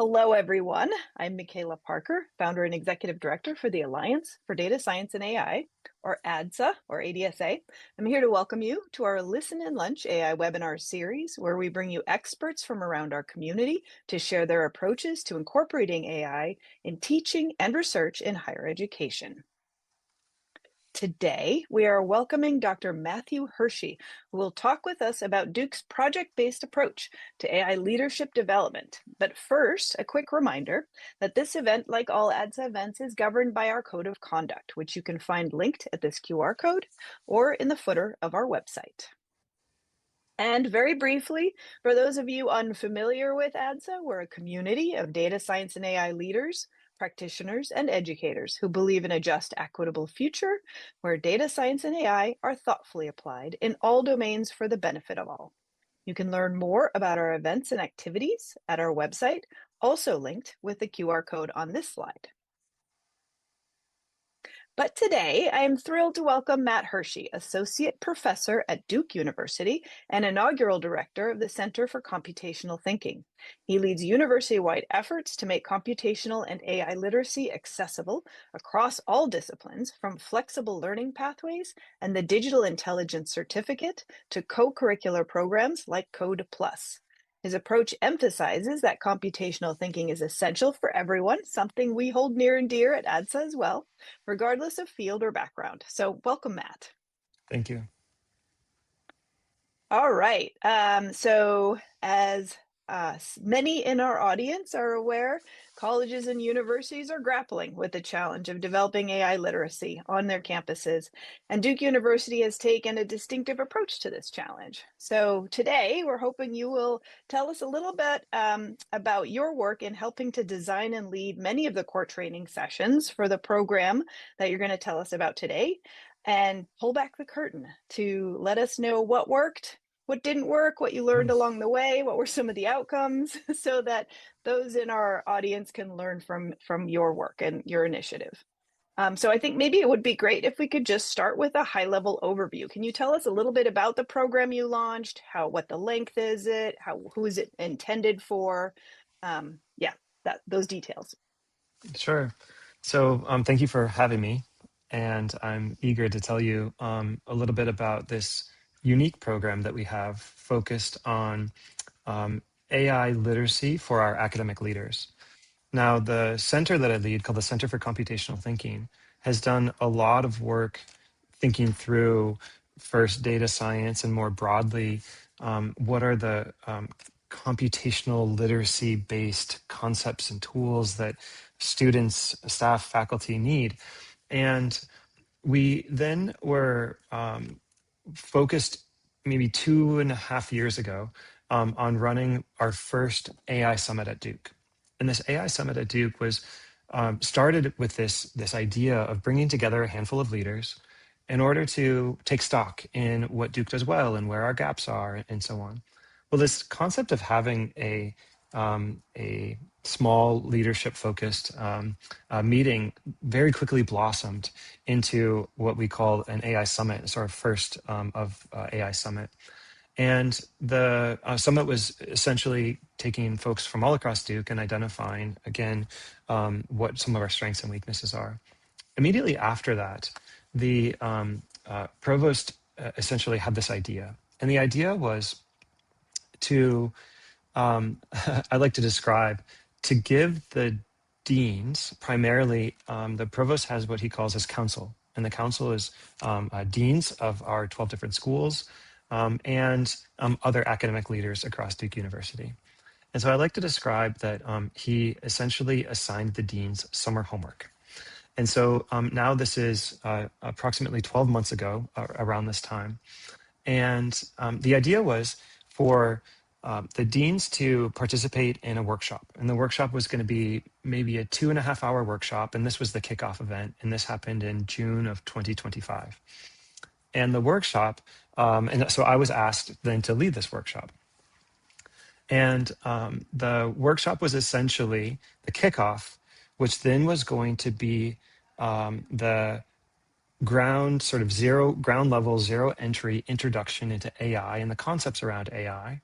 Hello, everyone. I'm Michaela Parker, founder and executive director for the Alliance for Data Science and AI, or ADSA, or ADSA. I'm here to welcome you to our Listen and Lunch AI webinar series, where we bring you experts from around our community to share their approaches to incorporating AI in teaching and research in higher education. Today, we are welcoming Dr. Matthew Hirschey, who will talk with us about Duke's project-based approach to AI leadership development. But first, a quick reminder that this event, like all ADSA events, is governed by our code of conduct, which you can find linked at this QR code or in the footer of our website. And very briefly, for those of you unfamiliar with ADSA, we're a community of data science and AI leaders, practitioners, and educators who believe in a just, equitable future where data science and AI are thoughtfully applied in all domains for the benefit of all. You can learn more about our events and activities at our website, also linked with the QR code on this slide. But today, I am thrilled to welcome Matt Hirschey, Associate Professor at Duke University and Inaugural Director of the Center for Computational Thinking. He leads university-wide efforts to make computational and AI literacy accessible across all disciplines, from flexible learning pathways and the Digital Intelligence Certificate to co-curricular programs like Code Plus. His approach emphasizes that computational thinking is essential for everyone, something we hold near and dear at ADSA as well, regardless of field or background. So welcome, Matt. Thank you. All right. So as many in our audience are aware, colleges and universities are grappling with the challenge of developing AI literacy on their campuses, and Duke University has taken a distinctive approach to this challenge. So today, we're hoping you will tell us a little bit about your work in helping to design and lead many of the core training sessions for the program that you're going to tell us about today, and pull back the curtain to let us know what worked, what didn't work, what you learned along the way, what were some of the outcomes, so that those in our audience can learn from your work and your initiative. So I think maybe it would be great if we could just start with a high-level overview. Can you tell us a little bit about the program you launched, what the length is it, who is it intended for? Those details. Sure. So thank you for having me. And I'm eager to tell you a little bit about this unique program that we have focused on AI literacy for our academic leaders. Now, the center that I lead, called the Center for Computational Thinking, has done a lot of work thinking through first data science and more broadly, what are the computational literacy based concepts and tools that students, staff, faculty need. And we then were focused maybe 2.5 years ago on running our first AI summit at Duke. And this AI summit at Duke was started with this idea of bringing together a handful of leaders in order to take stock in what Duke does well and where our gaps are and so on. Well, this concept of having a small leadership-focused meeting very quickly blossomed into what we call an AI summit. It's our first of AI summit. And the summit was essentially taking folks from all across Duke and identifying, again, what some of our strengths and weaknesses are. Immediately after that, the provost essentially had this idea. And the idea was to, I like to describe, to give the deans, primarily, the provost has what he calls his council. And the council is deans of our 12 different schools and other academic leaders across Duke University. And so I like to describe that he essentially assigned the deans summer homework. And so now this is approximately 12 months ago, around this time. And the idea was for the deans to participate in a workshop. And the workshop was going to be maybe a 2.5-hour workshop. And this was the kickoff event. And this happened in June of 2025. And the workshop, and so I was asked then to lead this workshop. And the workshop was essentially the kickoff, which then was going to be the ground level, zero entry introduction into AI and the concepts around AI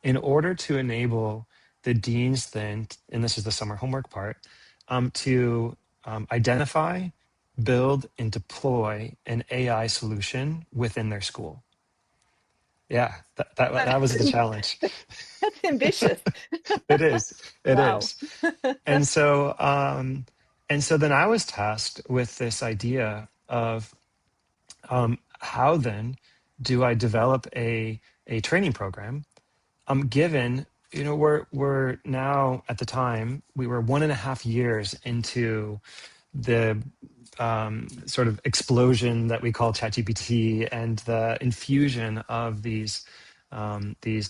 in order to enable the deans then, and this is the summer homework part, to identify, build, and deploy an AI solution within their school. Yeah, that was the challenge. That's ambitious. It is. It Wow. is. And so, and so then I was tasked with this idea of how then do I develop a training program? Given we're now at the time we were 1.5 years into the sort of explosion that we call ChatGPT and the infusion of these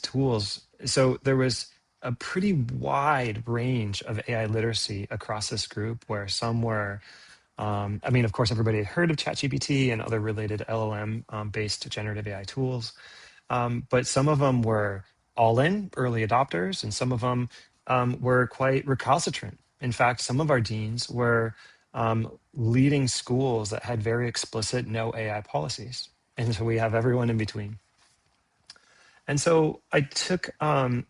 tools. So there was a pretty wide range of AI literacy across this group, where some were, I mean, of course, everybody had heard of ChatGPT and other related LLM based generative AI tools, but some of them were all in, early adopters, and some of them were quite recalcitrant. In fact, some of our deans were leading schools that had very explicit no AI policies. And so we have everyone in between. And so I took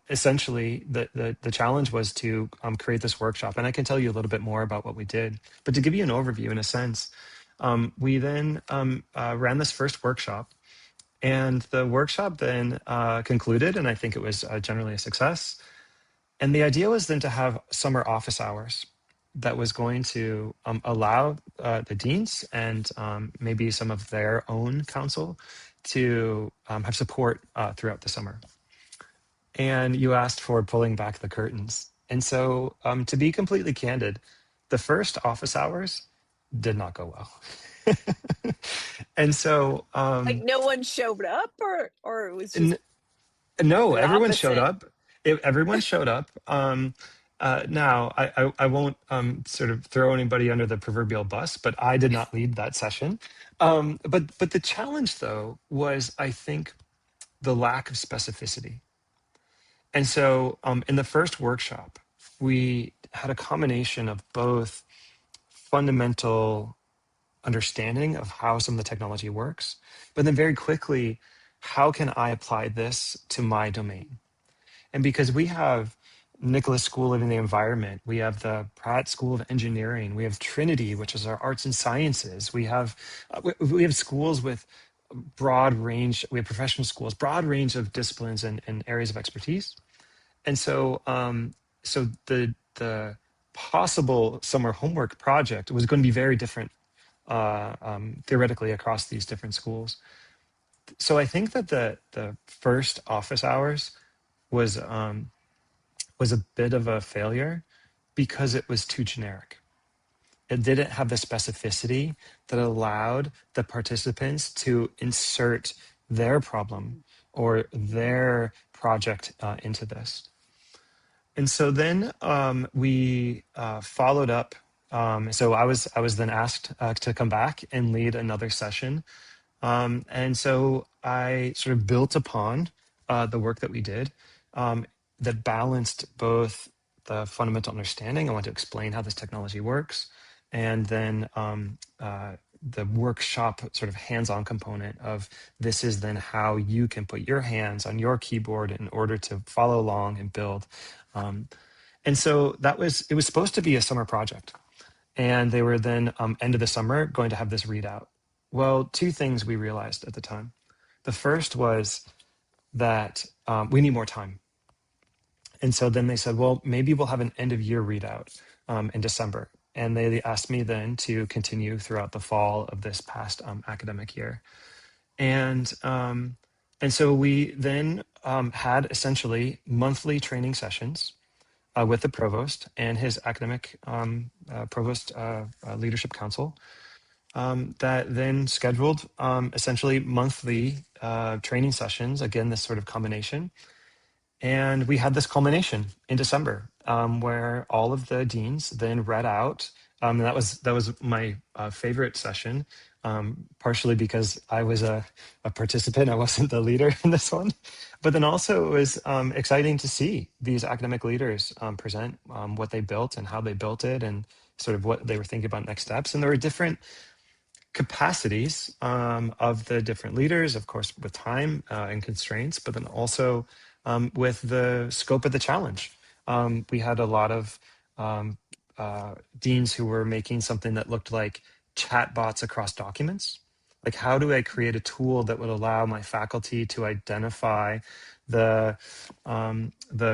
essentially the challenge was to create this workshop. And I can tell you a little bit more about what we did. But to give you an overview, in a sense, we then ran this first workshop. And the workshop then concluded, and I think it was generally a success. And the idea was then to have summer office hours that was going to allow the deans and maybe some of their own council to have support throughout the summer. And you asked for pulling back the curtains. And so, to be completely candid, the first office hours did not go well. And so, Like no one showed up, or it was just no, the everyone showed opposite. up. Everyone showed up. Now, I won't sort of throw anybody under the proverbial bus, but I did not lead that session. But the challenge, though, was, I think, the lack of specificity. And so in the first workshop, we had a combination of both fundamental understanding of how some of the technology works, but then very quickly, how can I apply this to my domain? And because we have Nicholas School of the Environment, we have the Pratt School of Engineering, we have Trinity, which is our arts and sciences. We have schools with broad range. We have professional schools, broad range of disciplines and areas of expertise. And so, so the possible summer homework project was going to be very different theoretically across these different schools. So I think that the first office hours was was a bit of a failure because it was too generic. It didn't have the specificity that allowed the participants to insert their problem or their project into this. And so then we followed up. So I was then asked to come back and lead another session, and so I sort of built upon the work that we did that balanced both the fundamental understanding. I want to explain how this technology works, and then the workshop sort of hands-on component of this is then how you can put your hands on your keyboard in order to follow along and build. And so it was supposed to be a summer project. And they were then, end of the summer, going to have this readout. Well, two things we realized at the time. The first was that we need more time. And so then they said, well, maybe we'll have an end of year readout in December. And they asked me then to continue throughout the fall of this past academic year. And so we then had essentially monthly training sessions with the provost and his academic provost leadership council that then scheduled essentially monthly training sessions. Again, this sort of combination. And we had this culmination in December where all of the deans then read out. And that was my favorite session, partially because I was a participant. I wasn't the leader in this one. But then also it was exciting to see these academic leaders present what they built and how they built it and sort of what they were thinking about next steps. And there were different capacities of the different leaders, of course, with time and constraints, but then also with the scope of the challenge. we had a lot of um, deans who were making something that looked like chatbots across documents. Like, how do I create a tool that would allow my faculty to identify the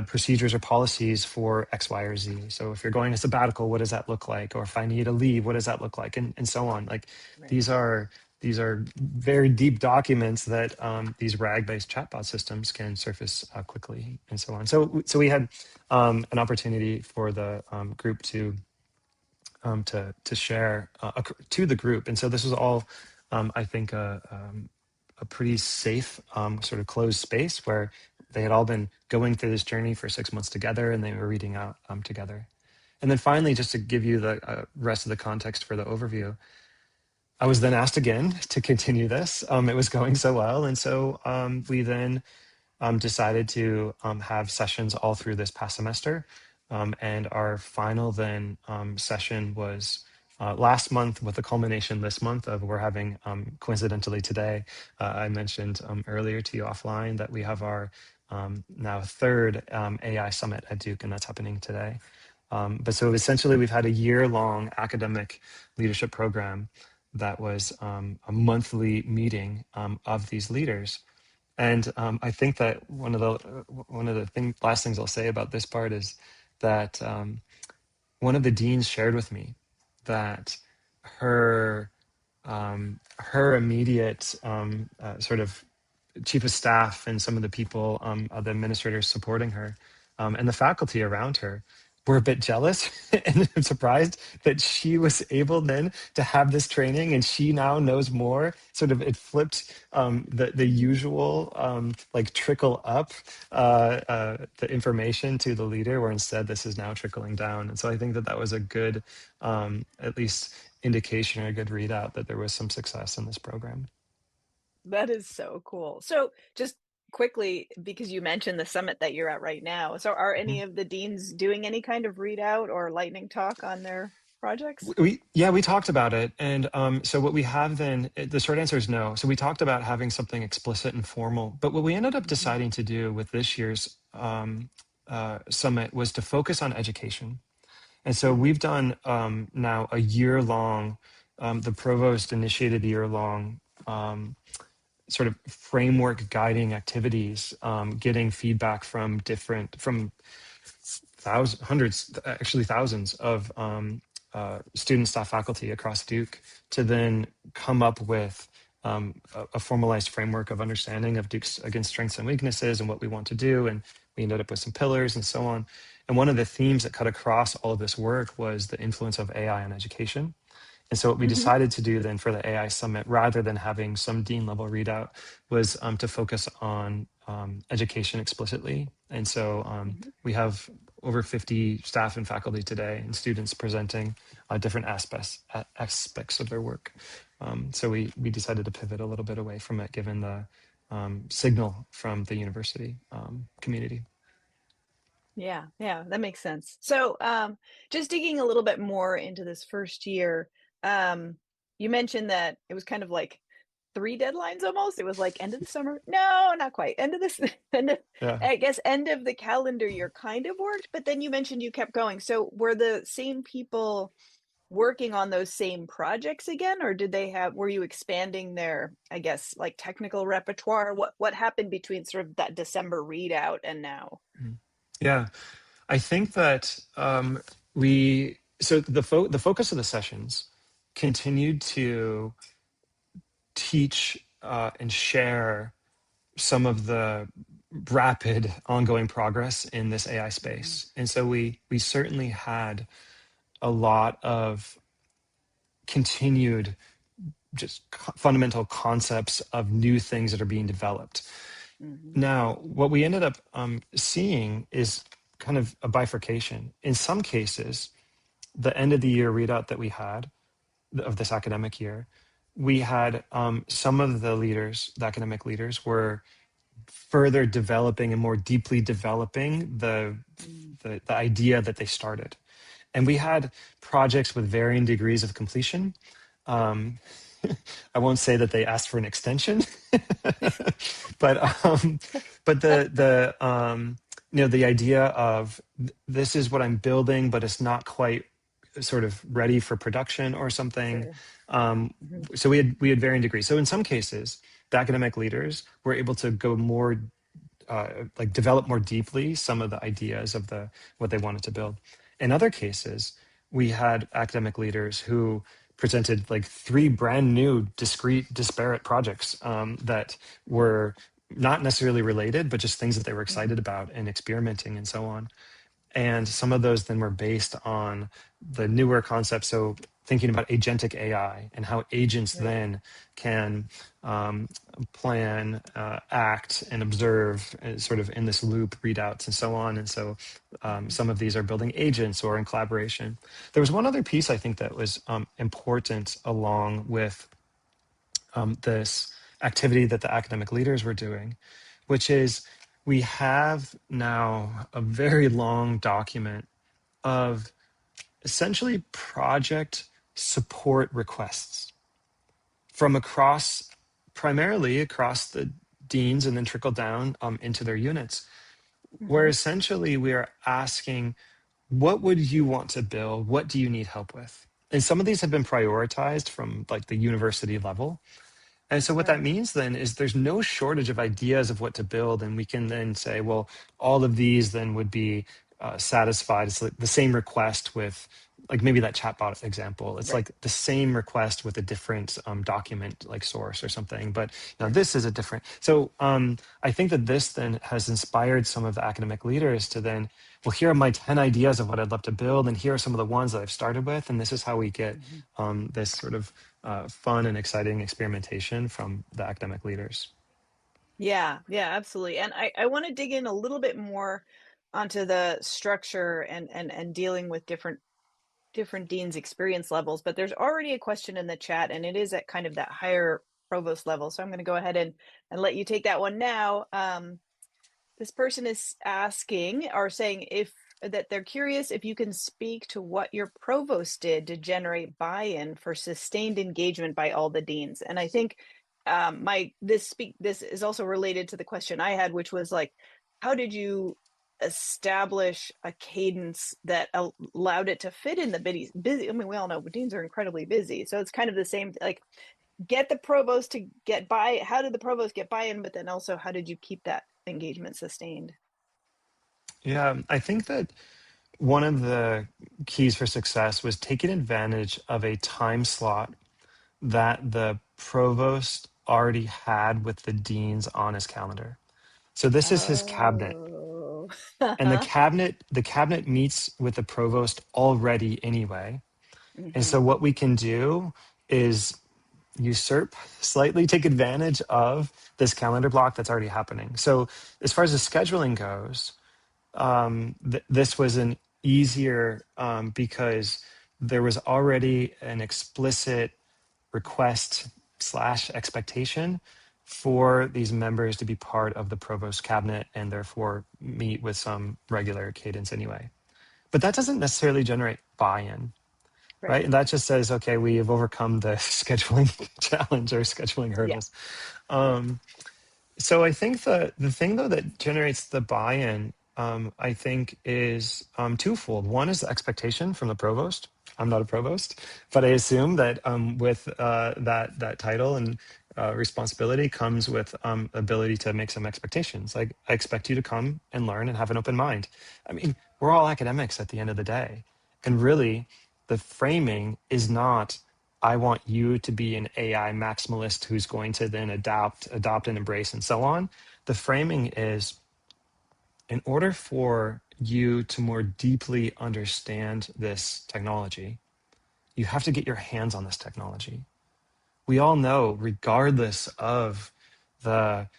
procedures or policies for X, Y, or Z? So if you're going a sabbatical, what does that look like? Or if I need a leave, what does that look like? And so on. Like, Right. these are very deep documents that these RAG-based chatbot systems can surface quickly, and so on. So we had an opportunity for the group to share to the group, and so this was all, I think, a pretty safe sort of closed space where they had all been going through this journey for 6 months together, and they were reading out together. And then finally, just to give you the rest of the context for the overview, I was then asked again to continue this. It was going so well, and so we then decided to have sessions all through this past semester. And our final then session was last month, with the culmination this month of we're having, coincidentally today, I mentioned earlier to you offline that we have our now third AI summit at Duke, and that's happening today. But so essentially, we've had a year-long academic leadership program that was a monthly meeting of these leaders. And I think that one of the last things I'll say about this part is that one of the deans shared with me that her her immediate sort of chief of staff and some of the people, the administrators supporting her, and the faculty around her were a bit jealous and surprised that she was able then to have this training, and she now knows more. Sort of, it flipped the usual like trickle up the information to the leader, where instead this is now trickling down. And so I think that that was a good, at least indication, or a good readout that there was some success in this program. That is so cool. So just quickly, because you mentioned the summit that you're at right now, so are any of the deans doing any kind of readout or lightning talk on their projects? We talked about it, and so what we have then, the short answer is no. So we talked about having something explicit and formal, but what we ended up Mhm, deciding to do with this year's summit was to focus on education. And so mhm, we've done now a year long. The provost initiated a year long sort of framework guiding activities, getting feedback from thousands, hundreds, actually thousands of student, staff, faculty across Duke, to then come up with a formalized framework of understanding of Duke's against strengths and weaknesses and what we want to do. And we ended up with some pillars and so on. And one of the themes that cut across all of this work was the influence of AI on education. And so what we mhm, decided to do then for the AI Summit, rather than having some dean level readout, was to focus on education explicitly. And so mhm. we have over 50 staff and faculty today, and students presenting different aspects of their work. So we decided to pivot a little bit away from it, given the signal from the university community. Yeah, yeah, that makes sense. So, just digging a little bit more into this first year, um, you mentioned that it was kind of like 3 deadlines almost? It was like end of the summer? No, not quite. End of this end of Yeah. I guess end of the calendar year kind of worked, but then you mentioned you kept going. So were the same people working on those same projects again, or did they have were you expanding their, I guess, like, technical repertoire? What happened between sort of that December readout and now? Mhm. Yeah. I think that the focus of the sessions continued to teach and share some of the rapid ongoing progress in this AI Mhm, space. And so we certainly had a lot of continued just fundamental concepts of new things that are being developed. mhm, Now, what we ended up seeing is kind of a bifurcation. In some cases, the end of the year readout that we had of this academic year, we had some of the leaders, the academic leaders, were further developing and more deeply developing mm, the idea that they started. And we had projects with varying degrees of completion. Um, I won't say that they asked for an extension, but but the idea of this is what I'm building, but it's not quite sort of ready for production or something. Sure. Um, Hmm. so we had varying degrees. So in some cases, the academic leaders were able to go more like develop more deeply some of the ideas of the what they wanted to build. In other cases, we had academic leaders who presented like three brand new, discrete, disparate projects that were not necessarily related, but just things that they were Hmm. excited about and experimenting and so on. And some of those then were based on the newer concepts. So thinking about agentic AI and how agents Right. then can um, plan, act, and observe sort of in this loop readouts and so on. And so Hmm. some of these are building agents or in collaboration. There was one other piece I think that was important along with this activity that the academic leaders were doing, which is we have now a very long document of essentially project support requests from across, primarily across the deans and then trickle down into their units, where Hmm. essentially we are asking, what would you want to build? What do you need help with? And some of these have been prioritized from like the university level. And so what that Right. means then is there's no shortage of ideas of what to build, and we can then say, well, all of these then would be satisfied. It's like the same request with, like maybe that chatbot example. It's Right. like the same request with a different document like source or something. But Right. this is a different. So I think that this then has inspired some of the academic leaders to then, well, here are my 10 ideas of what I'd love to build, and here are some of the ones that I've started with, and this is how we get Hmm. this sort of fun and exciting experimentation from the academic leaders. Yeah, yeah, absolutely. And I want to dig in a little bit more onto the structure and dealing with different deans experience levels, but there's already a question in the chat and it is at kind of that higher provost level. So I'm going to go ahead and let you take that one now. This person is asking or saying if that they're curious if you can speak to what your provost did to generate buy-in for sustained engagement by all the deans. And I think my this is also related to the question I had, which was like, how did you establish a cadence that allowed it to fit in the busy? I mean, we all know deans are incredibly busy, so it's kind of the same. Like, get the provost to get by. How did the provost get buy-in? But then also, how did you keep that engagement sustained? Yeah, I think that one of the keys for success was taking advantage of a time slot that the provost already had with the deans on his calendar. So this is his cabinet. Oh. And the cabinet meets with the provost already anyway. And Hmm. so what we can do is usurp, slightly take advantage of this calendar block that's already happening. So as far as the scheduling goes, this was an easier because there was already an explicit request slash expectation for these members to be part of the provost cabinet and therefore meet with some regular cadence anyway. But that doesn't necessarily generate buy-in, Right. right? And that just says, okay, we have overcome the scheduling challenge or scheduling Yeah. hurdles. Yeah. Um, so I think the thing though that generates the buy-in, I think, is twofold. One is the expectation from the provost. I'm not a provost, but I assume that with that title and responsibility comes with ability to make some expectations. Like I expect you to come and learn and have an open mind. I mean, we're all academics at the end of the day, and really, the framing is not I want you to be an AI maximalist who's going to then adopt and embrace and so on. The framing is in order for you to more deeply understand this technology, you have to get your hands on this technology. We all know, regardless of the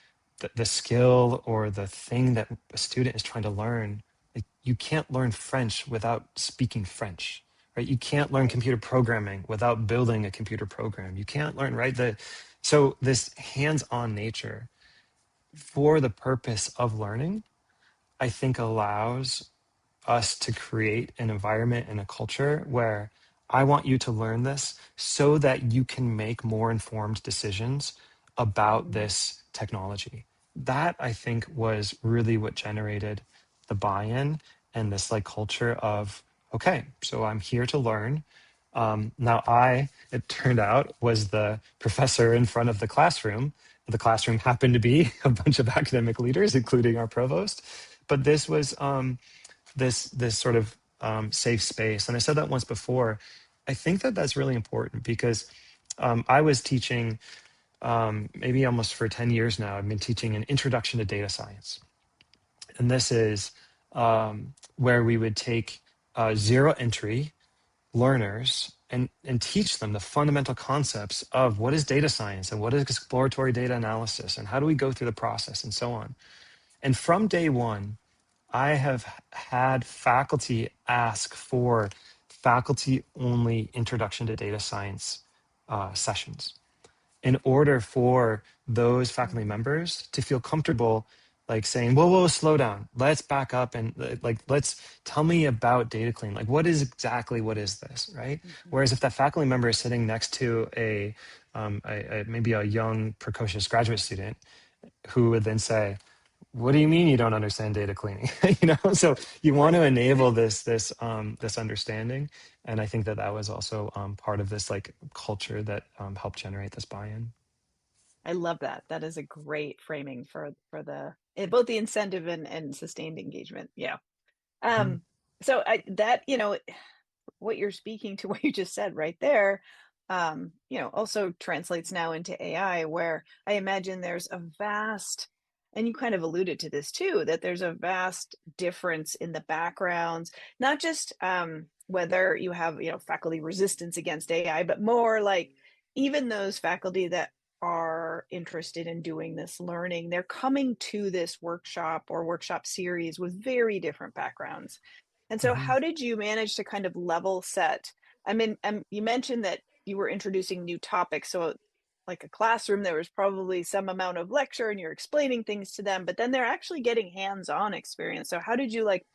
the skill or the thing that a student is trying to learn, like you can't learn French without speaking French, right? You can't learn Right. computer programming without building a computer program. You can't learn, right? So this hands-on nature for the purpose of learning, I think allows us to create an environment and a culture where I want you to learn this so that you can make more informed decisions about Hmm. this technology. That I think was really what generated the buy-in and this like culture of, okay, so I'm here to learn. Now it turned out, was the professor in front of the classroom. The classroom happened to be a bunch of academic leaders, including our provost. But this was this sort of safe space. And I said that once before. I think that that's really important because I was teaching maybe almost for 10 years now. I've been teaching an introduction to data science. And this is where we would take zero entry learners and teach them the fundamental concepts of what is data science and what is exploratory data analysis and how do we go through the process and so on. And from day one, I have had faculty ask for faculty only introduction to data science sessions in order for those faculty members to feel comfortable like saying, whoa, slow down, let's back up and like let's tell me about data clean, like what is this, right? Mm-hmm. Whereas if that faculty member is sitting next to maybe a young precocious graduate student who would then say, what do you mean you don't understand data cleaning? So you want to Right. enable this understanding, and I think that that was also part of this like culture that helped generate this buy-in. I love that. That is a great framing for the both the incentive and sustained engagement. Yeah. Mhm. Um, so I that what you're speaking to, what you just said right there, also translates now into AI, where I imagine there's a vast, and you kind of alluded to this too, that there's a vast difference in the backgrounds, not just whether you have, faculty resistance against AI, but more like even those faculty that are interested in doing this learning, they're coming to this workshop or workshop series with very different backgrounds. And so, Mhm. how did you manage to kind of level set? I mean, you mentioned that you were introducing new topics. So, like a classroom, there was probably some amount of lecture and you're explaining things to them, but then they're actually getting hands on experience. So, how did you like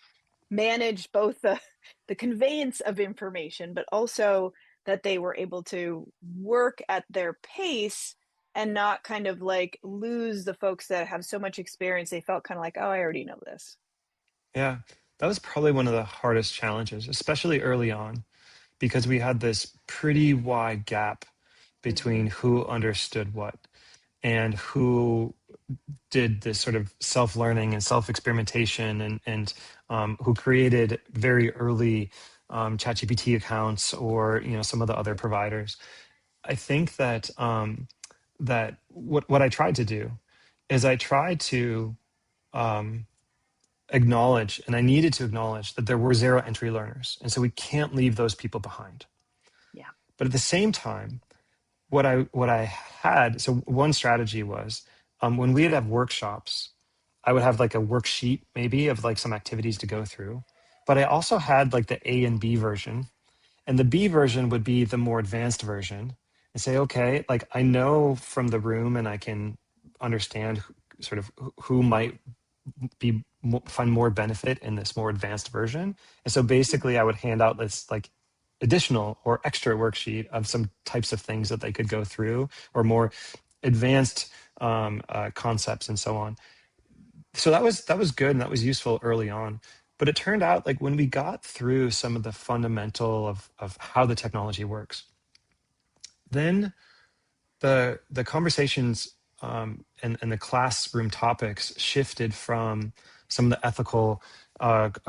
manage both the conveyance of information, but also that they were able to work at their pace and not kind of like lose the folks that have so much experience? They felt kind of like, oh, I already know this. Yeah, that was probably one of the hardest challenges, especially early on, because we had this pretty wide gap Mm-hmm. between who understood what and who did this sort of self-learning and self-experimentation and who created very early ChatGPT accounts or some of the other providers. I think that that what I tried to do is I tried to um, acknowledge, and I needed to acknowledge that there were zero entry learners, and so we can't leave those people behind. Yeah. But at the same time, what I had, so one strategy was when we'd have workshops, I would have like a worksheet maybe of like some activities to go through, but I also had like the A and B version, and the B version would be the more advanced version, and say, okay, like I know from the room and I can understand sort of who might find more benefit in this more advanced version. And so basically I would hand out this like additional or extra worksheet of some types of things that they could go through or more advanced concepts and so on. So that was good and that was useful early on. But it turned out like when we got through some of the fundamental of how the technology works, then the conversations and the classroom topics shifted from some of the ethical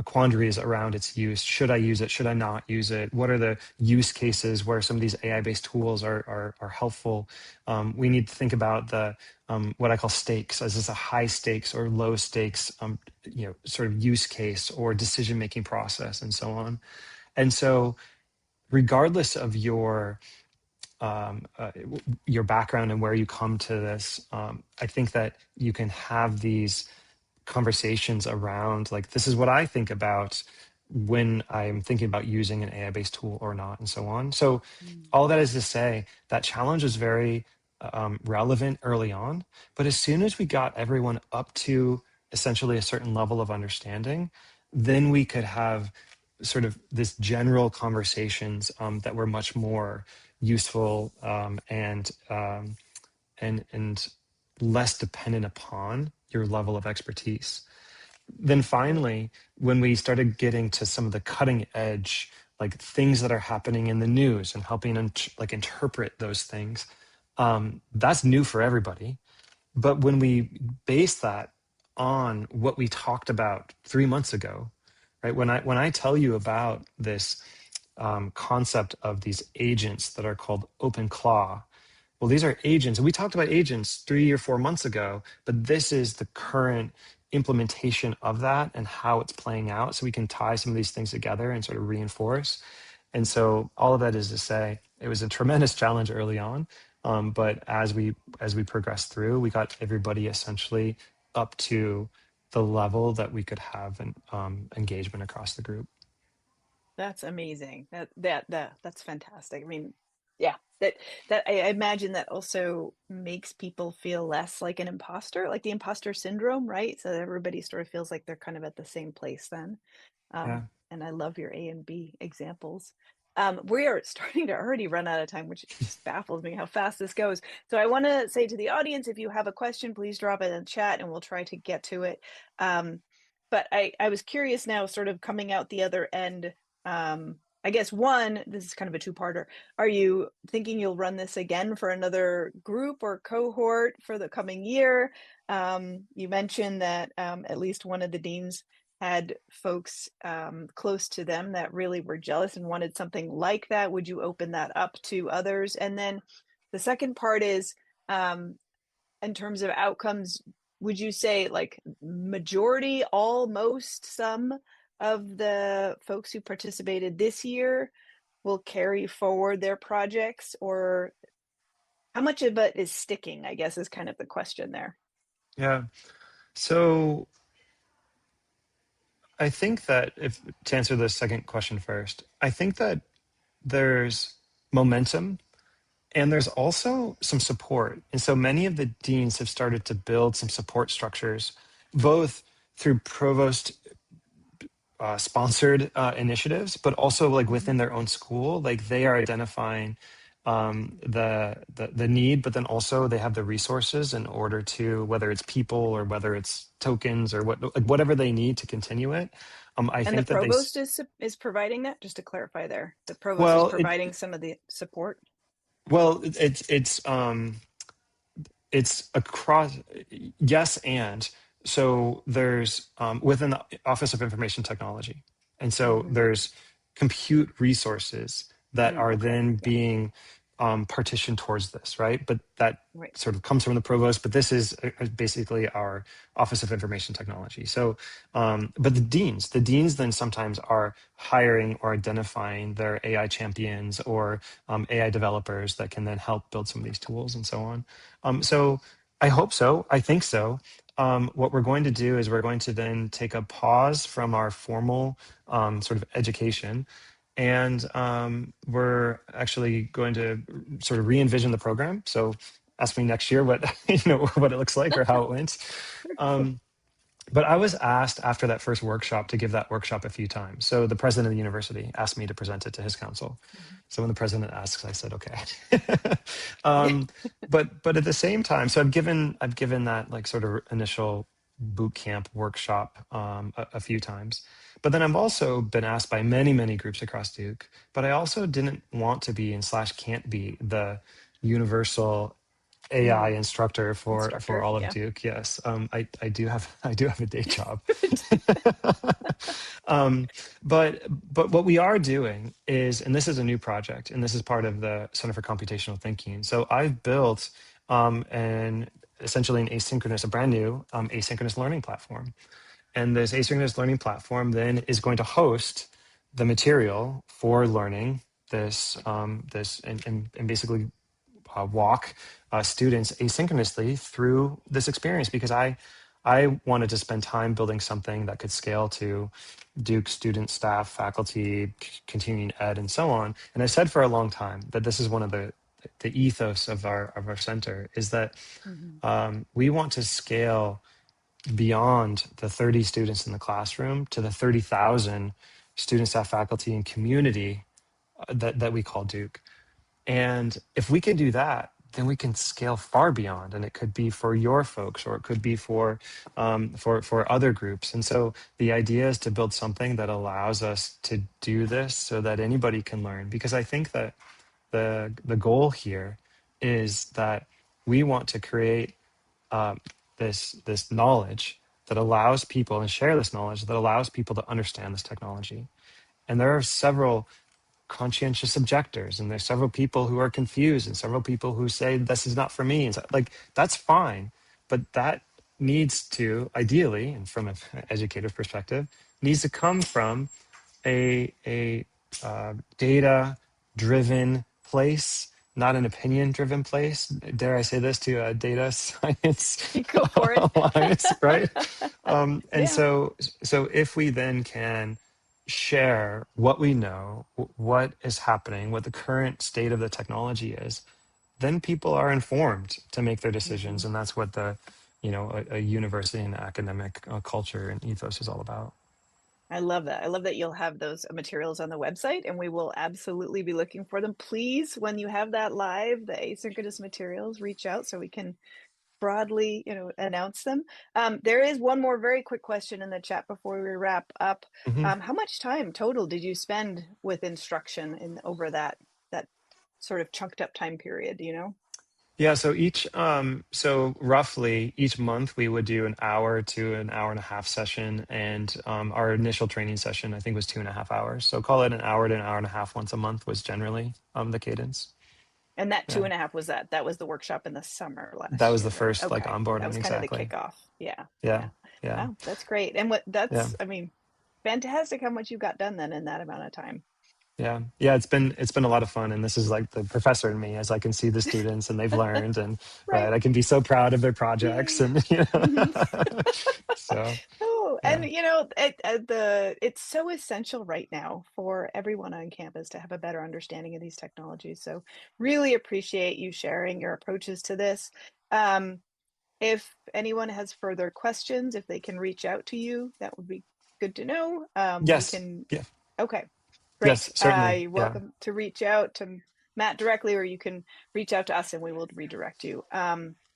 quandaries around its use. Should I use it? Should I not use it? What are the use cases where some of these AI-based tools are helpful? We need to think about the what I call stakes, as is a high stakes or low stakes, sort of use case or decision-making process, and so on. And so, regardless of your background and where you come to this, I think that you can have these conversations around like this is what I think about when I'm thinking about using an AI-based tool or not, and so on. So Mm. all that is to say that challenge is very relevant early on, but as soon as we got everyone up to essentially a certain level of understanding, then we could have sort of this general conversations that were much more useful and less dependent upon your level of expertise. then Right. finally, when we started getting to some of the cutting edge, like things that are happening in the news and helping like interpret those things, that's new for everybody. But when we base that on what we talked about 3 months ago, right? When I tell you about this concept of these agents that are called open claw, well, these are agents. We talked about agents 3 or 4 months ago, but this is the current implementation of that and how it's playing out. So we can tie some of these things together and sort of reinforce. And so all of that is to say, it was a tremendous challenge early on. But as we progressed through, we got everybody essentially up to the level that we could have an engagement across the group. That's amazing. That's fantastic. I mean, yeah, that I imagine that also makes people feel less like an imposter, like the imposter syndrome, right? So that everybody sort of feels like they're kind of at the same place then. Yeah. And I love your A and B examples. We are starting to already run out of time, which just baffles me how fast this goes. So I want to say to the audience, if you have a question, please drop it in the chat and we'll try to get to it. But I was curious now, sort of coming out the other end. I guess one, this is kind of a two-parter. Are you thinking you'll run this again for another group or cohort for the coming year? You mentioned that at least one of the deans had folks close to them that really were jealous and wanted something like that. Would you open that up to others? And then the second part is, um, in terms of outcomes, would you say like majority, all, most, some of the folks who participated this year will carry forward their projects, or how much of it is sticking, I guess is kind of the question there. Yeah. So I think that if to answer the second question first, I think that there's momentum and there's also some support. And so many of the deans have started to build some support structures, both through provost sponsored initiatives, but also like Mm-hmm. within their own school, like they are identifying the need, but then also they have the resources in order to, whether it's people or whether it's tokens or like whatever they need to continue it. I And the think that provost is providing that, just to clarify there. The provost is well, providing some of the support. it's across, yes, and so there's within the Office of Information Technology, and so Mm-hmm. there's compute resources that are Okay. then Yeah. being partitioned towards this, right? But that Right. sort of comes from the provost, but this is basically our Office of Information Technology. So but the deans then sometimes are hiring or identifying their AI champions or AI developers that can then help build some of these tools and so on. So I hope so. I think so. What we're going to do is we're going to then take a pause from our formal sort of education, and we're actually going to sort of re-envision the program. So ask me next year what what it looks like or how it went. Um, but I was asked after that first workshop to give that workshop a few times. So the president of the university asked me to present it to his council. So when the president asks, I said, okay. Yeah. um, but at the same time, so I've given that like sort of initial boot camp workshop a few times. But then I've also been asked by many groups across Duke. But I also didn't want to be and slash can't be the universal AI Mm. instructor for Instructor. all of Yeah. Duke. Yes, I do have a day job. um, but what we are doing is, and this is a new project, and this is part of the Center for Computational Thinking. So I've built an essentially a brand new asynchronous learning platform, and this asynchronous learning platform then is going to host the material for learning this and basically walk students asynchronously through this experience because I wanted to spend time building something that could scale to Duke student, staff, faculty, continuing ed, and so on. And I said for a long time that this is one of the ethos of our center is that Mm-hmm. we want to scale beyond the 30 students in the classroom to the 30,000 student, staff, faculty, and community that we call Duke. And if we can do that, then we can scale far beyond, and it could be for your folks, or it could be for other groups. And so the idea is to build something that allows us to do this so that anybody can learn. Because I think that the goal here is that we want to create this knowledge that allows people, and share this knowledge that allows people to understand this technology. And there are several conscientious objectors, and there's several people who are confused, and several people who say this is not for me, and so, like, that's fine, but that needs to, ideally, and from an educative perspective, needs to come from a data driven place, not an opinion driven place. Dare I say this, to a data science Go for it. alliance, right? And Yeah. so if we then can share what we know, what is happening, what the current state of the technology is, then people are informed to make their decisions, Mhm. and that's what the a university and academic culture and ethos is all about. I love that. I love that you'll have those materials on the website, and we will absolutely be looking for them. Please, when you have that live, the asynchronous materials, reach out so we can broadly, announce them. There is one more very quick question in the chat before we wrap up. Mhm. How much time total did you spend with instruction in over that sort of chunked up time period? Do you know? Yeah, so roughly each month we would do an hour to an hour and a half session, and our initial training session I think was 2.5 hours. So call it an hour to an hour and a half once a month was generally the cadence. And that two Yeah, and a half was that was the workshop in the summer that last was year, the right? first like Okay. That onboarding was kind of the exactly. kickoff. Yeah. Yeah, Yeah. yeah, Wow, that's great. And what yeah. that's, I mean, fantastic how much you got done then in that amount of time. Yeah, yeah, it's been a lot of fun, and this is like the professor in me, as I can see the students and they've learned, and right, Right. I can be so proud of their projects, Yay. and Mhm. so Oh, and yeah, it's so essential right now for everyone on campus to have a better understanding of these technologies. So really appreciate you sharing your approaches to this. Um, if anyone has further questions, if they can reach out to you, that would be good to know. We yes, can. yeah, Okay, great. yes, certainly, You're yeah, welcome to reach out to Matt directly, or you can reach out to us and we will redirect you.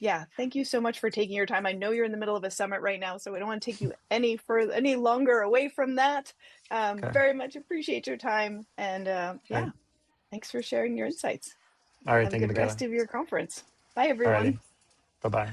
Yeah, thank you so much for taking your time. I know you're in the middle of a summit right now, so I don't want to take you any longer away from that. okay, Very much appreciate your time, and all right, yeah, thanks for sharing your insights. all right, Have a thank you, good Michaela. rest of your conference. Bye, All righty, everyone. bye bye.